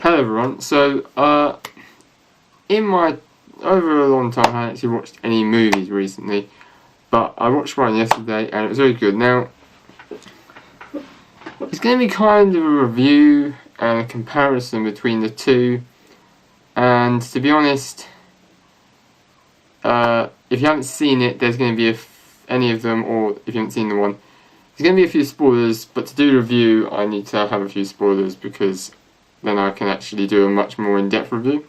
Hello everyone. So, in my over a long time, I haven't actually watched any movies recently, but I watched one yesterday and it was very good. Now, it's going to be kind of a review and a comparison between the two, and to be honest, if you haven't seen it, there's going to be any of them, or if you haven't seen the one, there's going to be a few spoilers. But to do the review, I need to have a few spoilers because then I can actually do a much more in-depth review.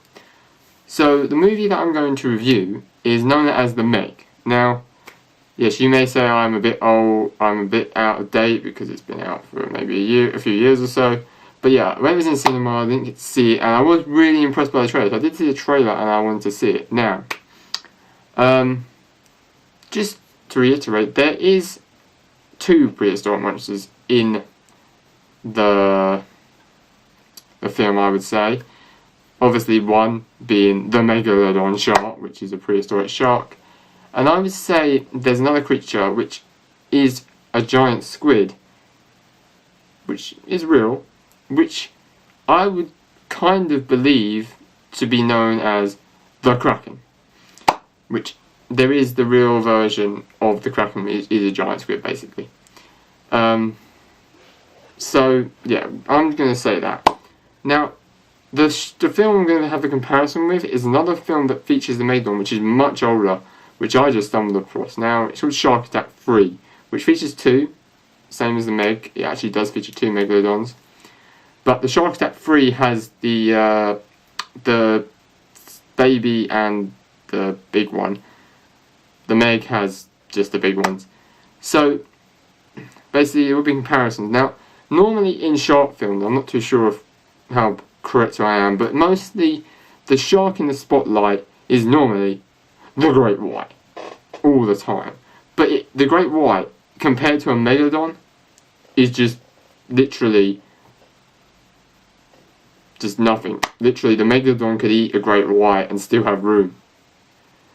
So the movie that I'm going to review is known as The Meg. Now, yes, you may say I'm a bit old, I'm a bit out of date because it's been out for maybe a few years or so. But yeah, when it was in cinema, I didn't get to see it, and I was really impressed by the trailer. So I did see the trailer and I wanted to see it. Now, just to reiterate, there is two prehistoric monsters in the film, I would say. Obviously, one being the Megalodon shark, which is a prehistoric shark. And I would say there's another creature which is a giant squid, which is real, which I would kind of believe to be known as the Kraken. Which, there is the real version of the Kraken, is a giant squid, basically. So, yeah, I'm going to say that. Now, the film I'm going to have a comparison with is another film that features the Megalodon, which is much older, which I just stumbled across. Now, it's called Shark Attack 3, which features two, same as the Meg. It actually does feature two Megalodons. But the Shark Attack 3 has the baby and the big one. The Meg has just the big ones. So, basically, it will be comparisons. Now, normally in shark films, I'm not too sure of how correct I am, but mostly the shark in the spotlight is normally the great white all the time. But the great white, compared to a Megalodon, is just literally just nothing. Literally, the Megalodon could eat a great white and still have room.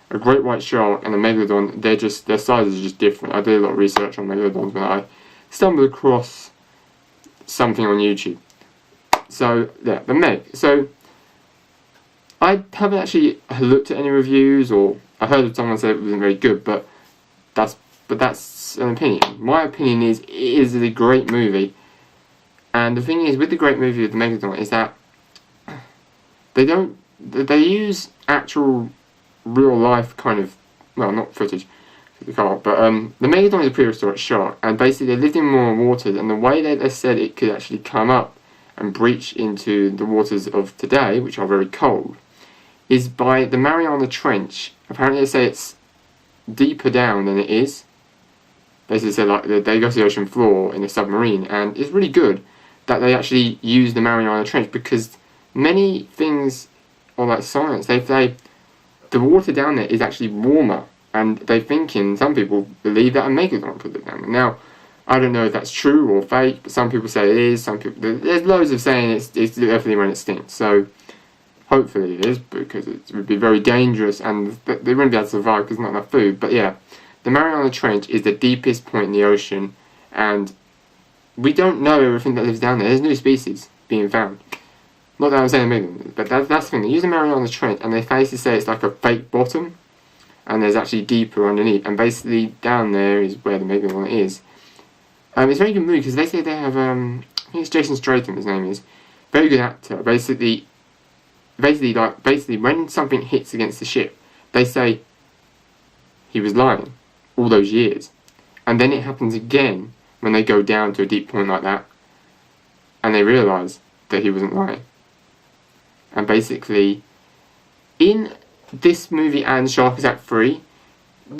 A great white shark and a Megalodon, their sizes are just different. I did a lot of research on Megalodons when I stumbled across something on YouTube. So, yeah, the Meg. So, I haven't actually looked at any reviews, or I heard of someone say it wasn't very good, but that's an opinion. My opinion is, it is a great movie. And the thing is, with the great movie of the Megalodon, is that they use actual real life kind of, well, not footage, but the Megalodon is a prehistoric shark, and basically they lived in more waters, and the way that they said it could actually come up and breach into the waters of today, which are very cold, is by the Mariana Trench. Apparently they say it's deeper down than it is. Basically say like they go to the ocean floor in a submarine, and it's really good that they actually use the Mariana Trench, because many things on like science, they say the water down there is actually warmer, and some people believe that a Megalodon could live down there. Now, I don't know if that's true or fake, but some people say it is. There's loads of saying it's definitely when it stinks. So hopefully it is, because it would be very dangerous and they wouldn't be able to survive because there's not enough food. But yeah, the Mariana Trench is the deepest point in the ocean, and we don't know everything that lives down there. There's new species being found. Not that I'm saying millions, but that's the thing. They use the Mariana Trench, and they basically say it's like a fake bottom, and there's actually deeper underneath, and basically down there is where the Megalodon is. It's a very good movie because they say they have, I think it's Jason Statham, his name is, very good actor. Basically when something hits against the ship, they say he was lying all those years, and then it happens again when they go down to a deep point like that, and they realise that he wasn't lying. And basically, in this movie and Shark Attack 3,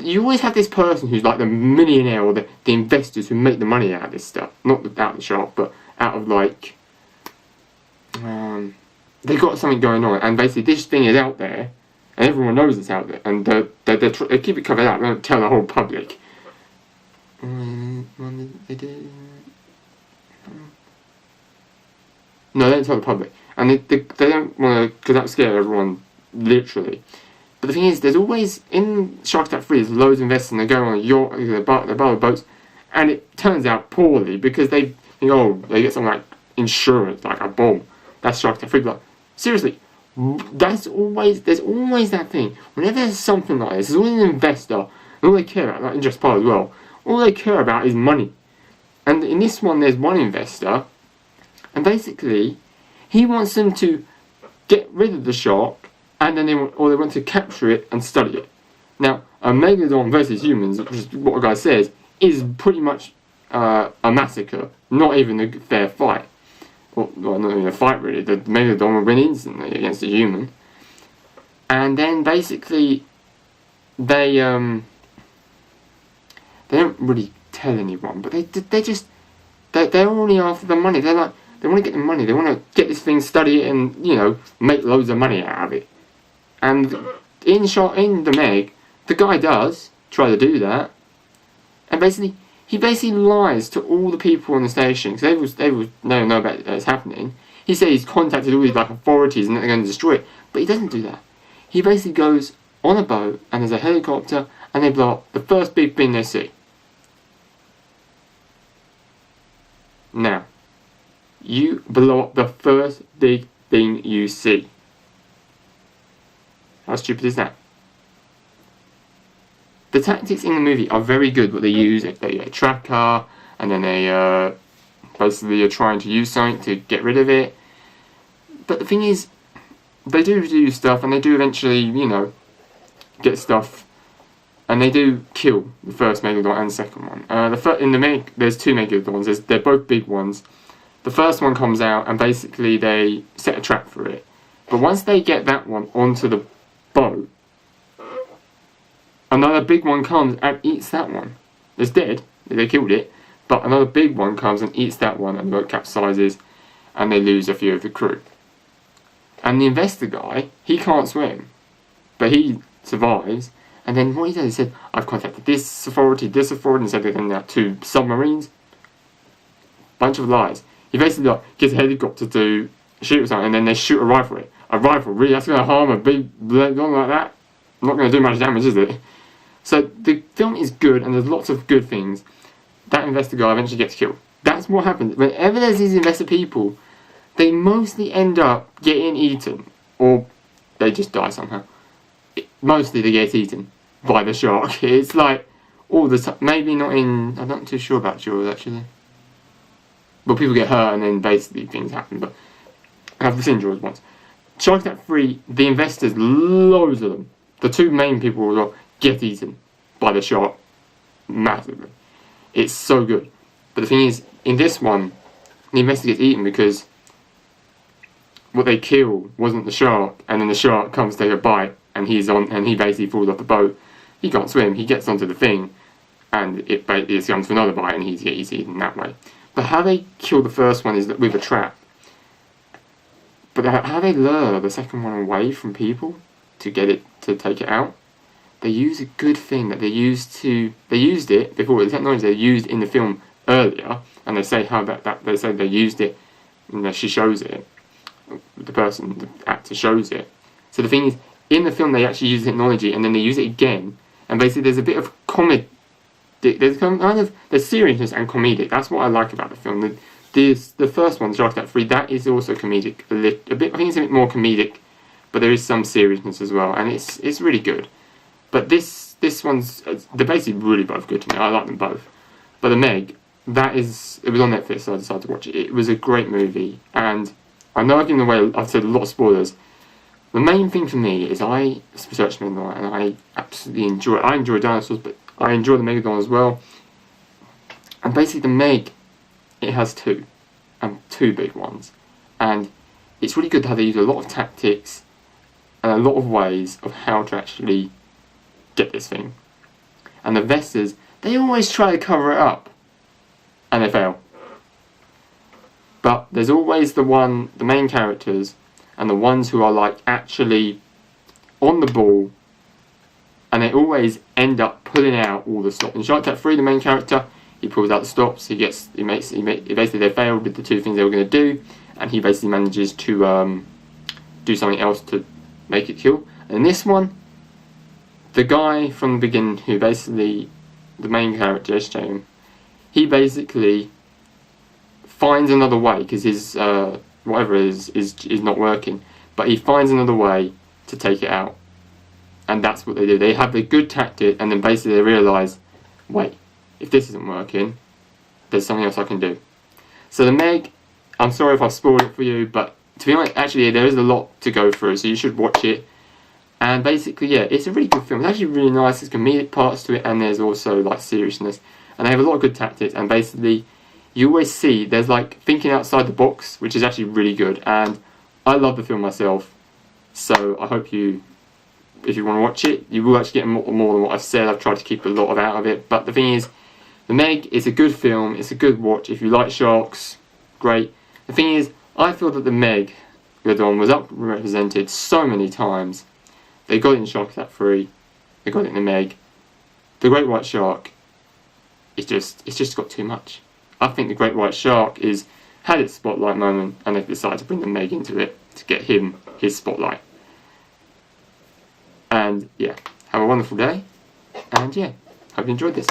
you always have this person who's like the millionaire or the investors who make the money out of this stuff. Not out of the shark, but out of like... they've got something going on, and basically this thing is out there, and everyone knows it's out there, and they keep it covered up, they don't tell the whole public. They do... No, they don't tell the public. And they don't want to, because that would scare everyone, literally. But the thing is, there's always, in Shark Attack 3, there's loads of investors, and they go on a yacht, they buy boats, and it turns out poorly, because they think, oh, they get something like insurance, like a bomb, that's Shark Attack 3. But seriously, there's always that thing. Whenever there's something like this, there's always an investor, and all they care about, like in Jurassic Park as well, all they care about is money. And in this one, there's one investor, and basically, he wants them to get rid of the shark, and then they want to capture it and study it. Now, a Megalodon versus humans, which is what a guy says, is pretty much a massacre, not even a fair fight. Well, not even a fight really. The Megalodon will win instantly against a human. And then basically, they don't really tell anyone, but they're only after the money. They're like, they want to get the money. They want to get this thing, study it, and make loads of money out of it. And in the Meg, the guy does try to do that, and he basically lies to all the people on the station because they will know about it's happening. He says he's contacted all these authorities and that they're going to destroy it, but he doesn't do that. He basically goes on a boat and there's a helicopter and they blow up the first big thing they see. Now, you blow up the first big thing you see. How stupid is that? The tactics in the movie are very good. What they use, they get a tracker, and then they basically are trying to use something to get rid of it. But the thing is, they do stuff, and they do eventually, get stuff, and they do kill the first Megalodon and the second one. In the Meg, there's two Megalodons. They're both big ones. The first one comes out, and basically they set a trap for it. But once they get that one onto the boat, another big one comes and eats that one. It's dead, they killed it, but another big one comes and eats that one, and the boat capsizes, and they lose a few of the crew. And the investor guy, he can't swim, but he survives, and then what he does, he said, I've contacted this authority, and said they're going to have 2 submarines. Bunch of lies. He basically gets a helicopter to shoot something, and then they shoot a rifle at it. A rifle, really, that's going to harm a big gun like that? Not going to do much damage, is it? So the film is good, and there's lots of good things. That investor guy eventually gets killed. That's what happens. Whenever there's these investor people, they mostly end up getting eaten, or they just die somehow. Mostly they get eaten by the shark. It's like all the time. Maybe not in. I'm not too sure about Jaws actually. But people get hurt, and then basically things happen. But I've seen Jaws once. Shark Attack 3, the investors, loads of them. The 2 main people will get eaten by the shark massively. It's so good. But the thing is, in this one, the investor gets eaten because what they kill wasn't the shark, and then the shark comes to take a bite, and he basically falls off the boat. He can't swim, he gets onto the thing, and it comes for another bite, and he gets eaten that way. But how they kill the first one is with a trap. But how they lure the second one away from people to take it out, they use a good thing that they used it before. The technology they used in the film earlier, and they say how they say they used it, and she shows it, the actor shows it. So the thing is, in the film they actually use the technology, and then they use it again, and basically there's a bit of comedy. There's seriousness and comedic. That's what I like about the film. The first one, Shark Attack 3, that is also comedic. I think it's a bit more comedic, but there is some seriousness as well, and it's really good. But this one's, they're basically really both good to me. I like them both. But the Meg, it was on Netflix, so I decided to watch it. It was a great movie, and I know I've given away, I've said a lot of spoilers. The main thing for me is I researched Megalodon, and I absolutely enjoy dinosaurs, but I enjoy the Megalodon as well. And basically the Meg, it has 2 big ones, and it's really good how they use a lot of tactics and a lot of ways of how to actually get this thing. And the investors, they always try to cover it up, and they fail. But there's always the main characters, and the ones who are actually on the ball, and they always end up pulling out all the stops. In Shark Attack 3, the main character, he pulls out the stops. Basically they failed with the 2 things they were going to do, and he basically manages to do something else to make it kill. And in this one, the guy from the beginning, who basically the main character, SJ, he basically finds another way because his whatever it is not working. But he finds another way to take it out. And that's what they do. They have a good tactic, and then basically they realise, wait, if this isn't working, there's something else I can do. So The Meg, I'm sorry if I've spoiled it for you, but to be honest, actually there is a lot to go through, so you should watch it. And basically, yeah, it's a really good film. It's actually really nice. There's comedic parts to it, and there's also like seriousness. And they have a lot of good tactics, and basically you always see there's like thinking outside the box, which is actually really good. And I love the film myself, so I hope you, if you want to watch it, you will actually get more than what I've said. I've tried to keep a lot out of it, but the thing is, The Meg is a good film. It's a good watch. If you like sharks, great. The thing is, I feel that The Meg, Megalodon, was represented so many times. They got it in Shark Attack 3. They got it in The Meg. The Great White Shark, it's just got too much. I think The Great White Shark had its spotlight moment, and they've decided to bring The Meg into it to get him his spotlight. And yeah, have a wonderful day, and yeah, hope you enjoyed this.